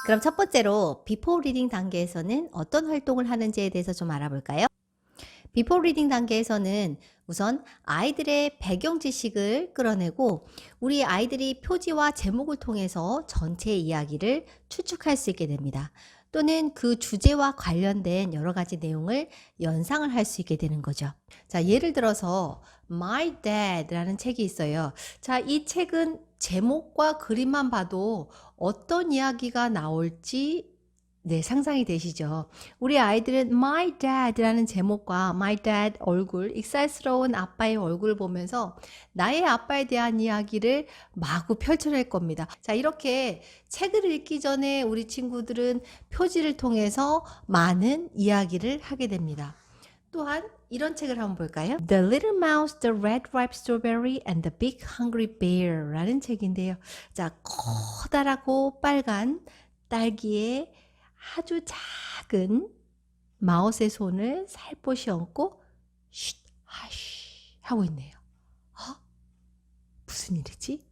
그럼 첫 번째로 비포 리딩 단계에서는 어떤 활동을 하는지에 대해서 좀 알아볼까요? 비포 리딩 단계에서는 우선 아이들의 배경 지식을 끌어내고 우리 아이들이 표지와 제목을 통해서 전체 이야기를 추측할 수 있게 됩니다. 또는 그 주제와 관련된 여러 가지 내용을 연상을 할 수 있게 되는 거죠. 자, 예를 들어서 My Dad라는 책이 있어요. 자, 이 책은 제목과 그림만 봐도 어떤 이야기가 나올지 상상이 되시죠? 우리 아이들은 My Dad라는 제목과 My Dad 얼굴, 익살스러운 아빠의 얼굴을 보면서 나의 아빠에 대한 이야기를 마구 펼쳐낼 겁니다. 자, 이렇게 책을 읽기 전에 우리 친구들은 표지를 통해서 많은 이야기를 하게 됩니다. 또한 이런 책을 한번 볼까요? The Little Mouse, The Red Ripe Strawberry and the Big Hungry Bear 라는 책인데요. 자, 커다랗고 빨간 딸기의 아주 작은 마우스의 손을 살포시 얹고 쉿 하쉬 하고 있네요. 무슨 일이지?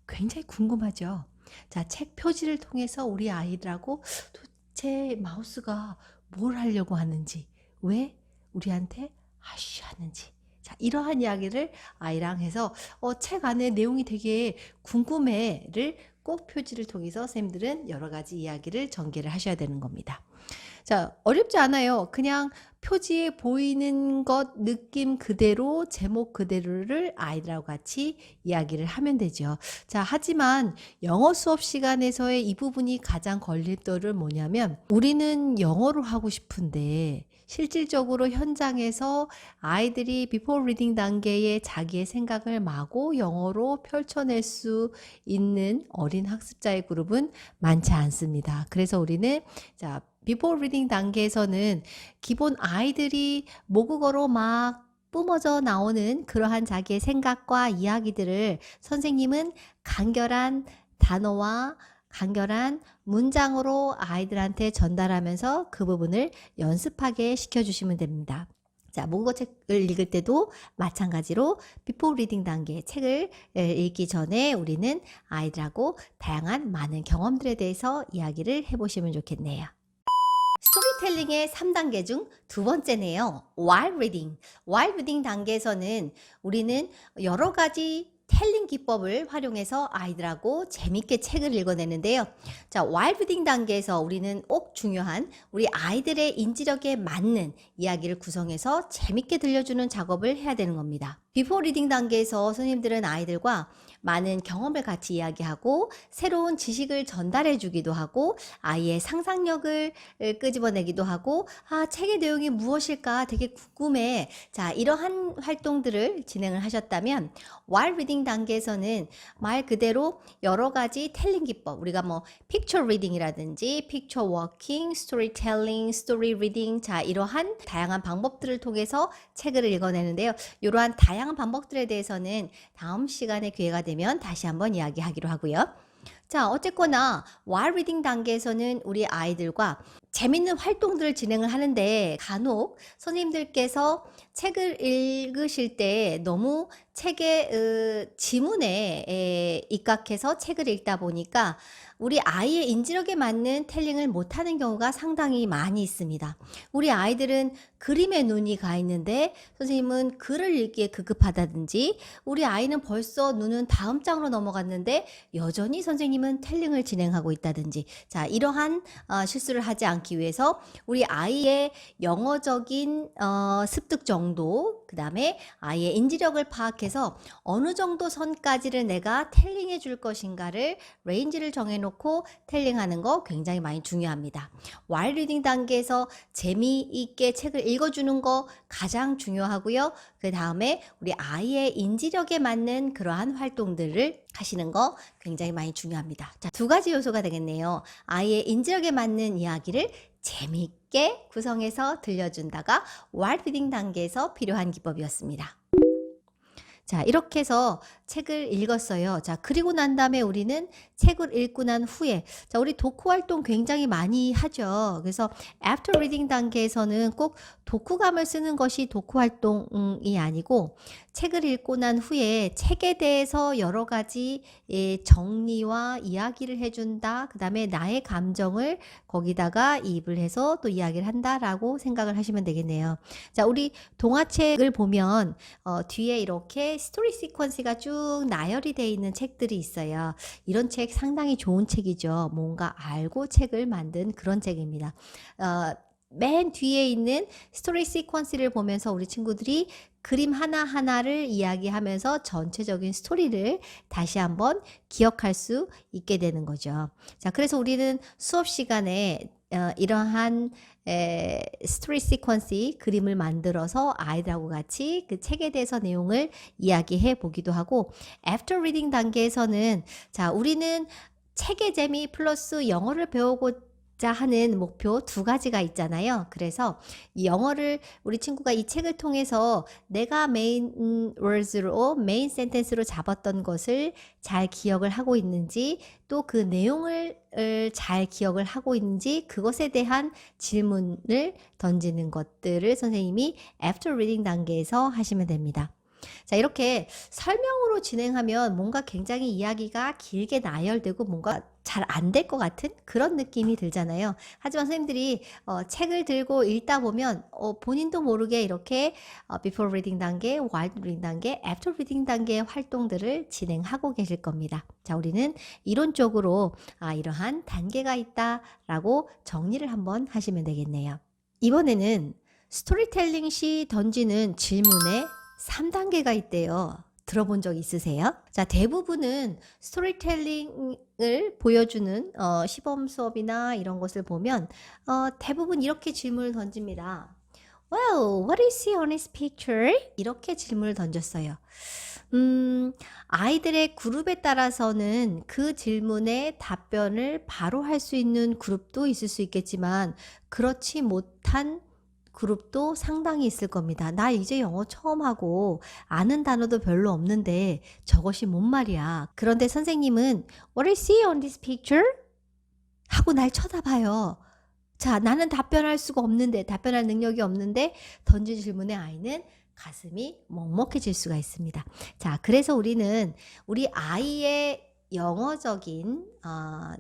굉장히 궁금하죠? 자, 책 표지를 통해서 우리 아이들하고 도대체 마우스가 뭘 하려고 하는지, 왜 우리한테 하쉬 하는지, 자, 이러한 이야기를 아이랑 해서 책 안에 내용이 되게 궁금해를 꼭 표지를 통해서 선생님들은 여러 가지 이야기를 전개를 하셔야 되는 겁니다. 자, 어렵지 않아요. 그냥 표지에 보이는 것 느낌 그대로 제목 그대로를 아이들하고 같이 이야기를 하면 되죠. 자, 하지만 영어 수업 시간에서의 이 부분이 가장 걸림돌은 뭐냐면 우리는 영어로 하고 싶은데 실질적으로 현장에서 아이들이 비포 리딩 단계에 자기의 생각을 마구 영어로 펼쳐낼 수 있는 어린 학습자의 그룹은 많지 않습니다. 그래서 우리는 자, 비포 리딩 단계에서는 기본 아이들이 모국어로 막 뿜어져 나오는 그러한 자기의 생각과 이야기들을 선생님은 간결한 단어와 간결한 문장으로 아이들한테 전달하면서 그 부분을 연습하게 시켜주시면 됩니다. 자, 모국어 책을 읽을 때도 마찬가지로 비포 리딩 단계 책을 읽기 전에 우리는 아이들하고 다양한 많은 경험들에 대해서 이야기를 해보시면 좋겠네요. 스토리텔링의 3단계 중 두 번째네요. While reading. While reading 단계에서는 우리는 여러 가지 텔링 기법을 활용해서 아이들하고 재밌게 책을 읽어내는데요. 자, while reading 단계에서 우리는 꼭 중요한 우리 아이들의 인지력에 맞는 이야기를 구성해서 재밌게 들려주는 작업을 해야 되는 겁니다. 비포 리딩 단계에서 선생님들은 아이들과 많은 경험을 같이 이야기하고 새로운 지식을 전달해 주기도 하고 아이의 상상력을 끄집어내기도 하고 책의 내용이 무엇일까 되게 궁금해. 자, 이러한 활동들을 진행을 하셨다면 while reading 단계에서는 말 그대로 여러 가지 텔링 기법, 우리가 뭐 picture reading이라든지 picture walking, storytelling, story reading, 자, 이러한 다양한 방법들을 통해서 책을 읽어내는데요. 이러한 다양한 방법들에 대해서는 다음 시간에 기회가 되면 다시 한번 이야기하기로 하고요. 자, 어쨌거나 while reading 단계에서는 우리 아이들과 재밌는 활동들을 진행을 하는데 간혹 선생님들께서 책을 읽으실 때 너무 책의 지문에 입각해서 책을 읽다 보니까 우리 아이의 인지력에 맞는 텔링을 못하는 경우가 상당히 많이 있습니다. 우리 아이들은 그림에 눈이 가 있는데 선생님은 글을 읽기에 급급하다든지 우리 아이는 벌써 눈은 다음 장으로 넘어갔는데 여전히 선생님은 텔링을 진행하고 있다든지 자, 이러한 실수를 하지 않기 위해서 우리 아이의 영어적인 습득 정도 그 다음에 아이의 인지력을 파악해서 어느 정도 선까지를 내가 텔링해 줄 것인가를 레인지를 정해놓고 텔링하는 거 굉장히 많이 중요합니다. while reading 단계에서 재미있게 책을 읽어주는 거 가장 중요하고요. 그 다음에 우리 아이의 인지력에 맞는 그러한 활동들을 하시는 거 굉장히 많이 중요합니다. 자, 두 가지 요소가 되겠네요. 아이의 인지력에 맞는 이야기를 재미있게 구성해서 들려준다가 while reading 단계에서 필요한 기법이었습니다. 자, 이렇게 해서 책을 읽었어요. 자, 그리고 난 다음에 우리는 책을 읽고 난 후에, 자, 우리 독후 활동 굉장히 많이 하죠. 그래서 after reading 단계에서는 꼭 독후감을 쓰는 것이 독후 활동이 아니고, 책을 읽고 난 후에 책에 대해서 여러 가지 정리와 이야기를 해준다. 그 다음에 나의 감정을 거기다가 이입을 해서 또 이야기를 한다라고 생각을 하시면 되겠네요. 자, 우리 동화책을 보면 뒤에 이렇게 스토리 시퀀스가 쭉 나열이 되어 있는 책들이 있어요. 이런 책 상당히 좋은 책이죠. 뭔가 알고 책을 만든 그런 책입니다. 맨 뒤에 있는 스토리 시퀀스를 보면서 우리 친구들이 그림 하나하나를 이야기하면서 전체적인 스토리를 다시 한번 기억할 수 있게 되는 거죠. 자, 그래서 우리는 수업 시간에 이러한 스토리 시퀀스 그림을 만들어서 아이들하고 같이 그 책에 대해서 내용을 이야기해 보기도 하고, 애프터 리딩 단계에서는 자, 우리는 책의 재미 플러스 영어를 배우고자 하는 목표 두 가지가 있잖아요. 그래서 이 영어를 우리 친구가 이 책을 통해서 내가 메인 words로 메인 센텐스로 잡았던 것을 잘 기억을 하고 있는지, 또 그 내용을 잘 기억을 하고 있는지, 그것에 대한 질문을 던지는 것들을 선생님이 after reading 단계에서 하시면 됩니다. 자, 이렇게 설명으로 진행하면 뭔가 굉장히 이야기가 길게 나열되고 뭔가 잘 안 될 것 같은 그런 느낌이 들잖아요. 하지만 선생님들이 책을 들고 읽다 보면 본인도 모르게 이렇게 before reading 단계, while reading 단계, after reading 단계의 활동들을 진행하고 계실 겁니다. 자, 우리는 이론적으로 이러한 단계가 있다라고 정리를 한번 하시면 되겠네요. 이번에는 스토리텔링 시 던지는 질문에 3단계가 있대요. 들어본 적 있으세요? 자, 대부분은 스토리텔링을 보여주는 시범 수업이나 이런 것을 보면 대부분 이렇게 질문을 던집니다. Well, what is he on his picture? 이렇게 질문을 던졌어요. 아이들의 그룹에 따라서는 그 질문에 답변을 바로 할 수 있는 그룹도 있을 수 있겠지만, 그렇지 못한 그룹도 상당히 있을 겁니다. 나 이제 영어 처음 하고 아는 단어도 별로 없는데 저것이 뭔 말이야. 그런데 선생님은 What is he on this picture? 하고 날 쳐다봐요. 자, 나는 답변할 수가 없는데, 답변할 능력이 없는데 던진 질문에 아이는 가슴이 먹먹해질 수가 있습니다. 자, 그래서 우리는 우리 아이의 영어적인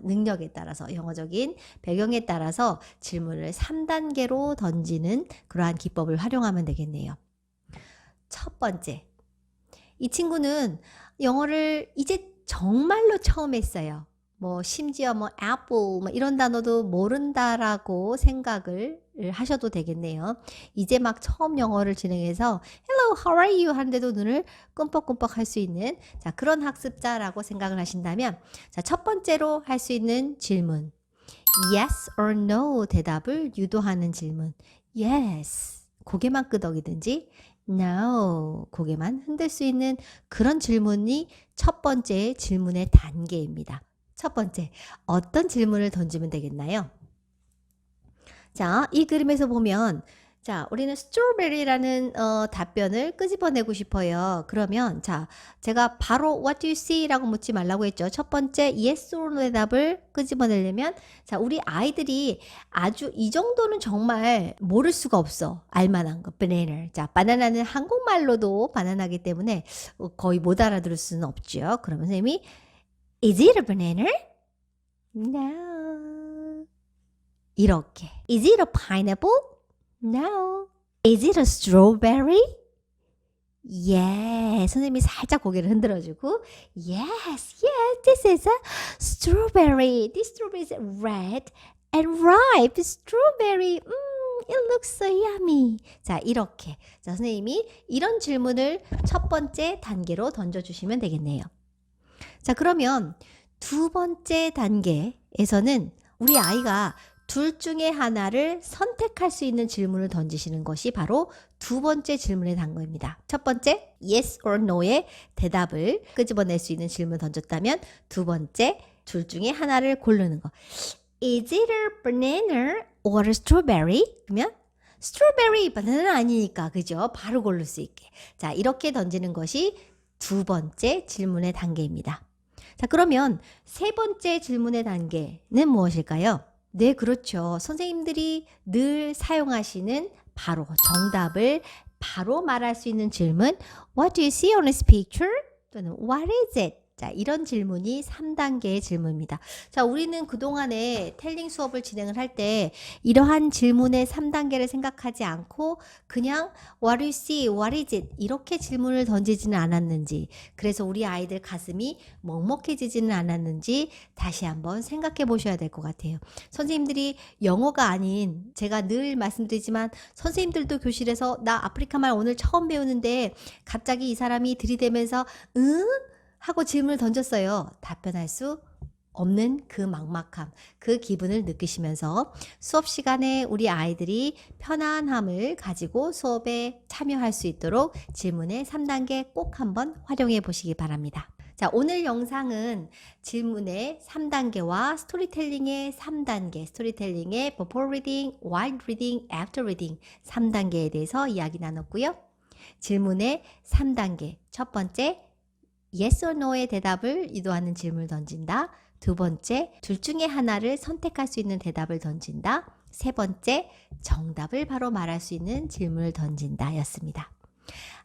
능력에 따라서, 영어적인 배경에 따라서 질문을 3단계로 던지는 그러한 기법을 활용하면 되겠네요. 첫 번째, 이 친구는 영어를 이제 정말로 처음 했어요. 심지어 apple 이런 단어도 모른다라고 생각을 하셔도 되겠네요. 이제 막 처음 영어를 진행해서 Hello, how are you? 하는데도 눈을 끔뻑끔뻑 할 수 있는 그런 학습자라고 생각을 하신다면, 첫 번째로 할 수 있는 질문, yes or no 대답을 유도하는 질문. yes, 고개만 끄덕이든지 no, 고개만 흔들 수 있는 그런 질문이 첫 번째 질문의 단계입니다. 첫 번째, 어떤 질문을 던지면 되겠나요? 자, 이 그림에서 보면, 자, 우리는 strawberry라는 답변을 끄집어내고 싶어요. 그러면, 자, 제가 바로 what do you see? 라고 묻지 말라고 했죠. 첫 번째, yes or no 대답을 끄집어내려면, 자, 우리 아이들이 아주 이 정도는 정말 모를 수가 없어. 알만한 거, banana. 자, 바나나는 한국말로도 바나나기 때문에 거의 못 알아들을 수는 없죠. 그러면 선생님이 Is it a banana? No. 이렇게. Is it a pineapple? No. Is it a strawberry? Yes. 선생님이 살짝 고개를 흔들어주고 Yes, yes, this is a strawberry. This strawberry is red and ripe. Strawberry. It looks so yummy. 자, 이렇게. 자, 선생님이 이런 질문을 첫 번째 단계로 던져주시면 되겠네요. 자, 그러면 두 번째 단계에서는 우리 아이가 둘 중에 하나를 선택할 수 있는 질문을 던지시는 것이 바로 두 번째 질문의 단계입니다. 첫 번째, yes or no의 대답을 끄집어낼 수 있는 질문을 던졌다면, 두 번째, 둘 중에 하나를 고르는 거. Is it a banana or a strawberry? 그러면 strawberry, 바나나는 아니니까, 그죠? 바로 고를 수 있게. 자, 이렇게 던지는 것이 두 번째 질문의 단계입니다. 자, 그러면 세 번째 질문의 단계는 무엇일까요? 네, 그렇죠. 선생님들이 늘 사용하시는 바로 정답을 바로 말할 수 있는 질문 What do you see on this picture? 또는 What is it? 자, 이런 질문이 3단계의 질문입니다. 자, 우리는 그동안에 텔링 수업을 진행을 할 때 이러한 질문의 3단계를 생각하지 않고 그냥 What do you see? What is it? 이렇게 질문을 던지지는 않았는지, 그래서 우리 아이들 가슴이 먹먹해지지는 않았는지 다시 한번 생각해 보셔야 될 것 같아요. 선생님들이 영어가 아닌, 제가 늘 말씀드리지만 선생님들도 교실에서 나 아프리카 말 오늘 처음 배우는데 갑자기 이 사람이 들이대면서 응? 하고 질문을 던졌어요. 답변할 수 없는 그 막막함, 그 기분을 느끼시면서 수업 시간에 우리 아이들이 편안함을 가지고 수업에 참여할 수 있도록 질문의 3단계 꼭 한번 활용해 보시기 바랍니다. 자, 오늘 영상은 질문의 3단계와 스토리텔링의 3단계, 스토리텔링의 before reading, while reading, after reading 3단계에 대해서 이야기 나눴고요. 질문의 3단계, 첫 번째 yes or no의 대답을 유도하는 질문을 던진다. 두 번째, 둘 중에 하나를 선택할 수 있는 대답을 던진다. 세 번째, 정답을 바로 말할 수 있는 질문을 던진다 였습니다.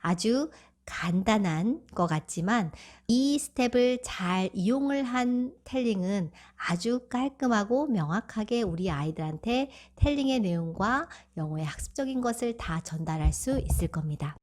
아주 간단한 것 같지만 이 스텝을 잘 이용을 한 텔링은 아주 깔끔하고 명확하게 우리 아이들한테 텔링의 내용과 영어의 학습적인 것을 다 전달할 수 있을 겁니다.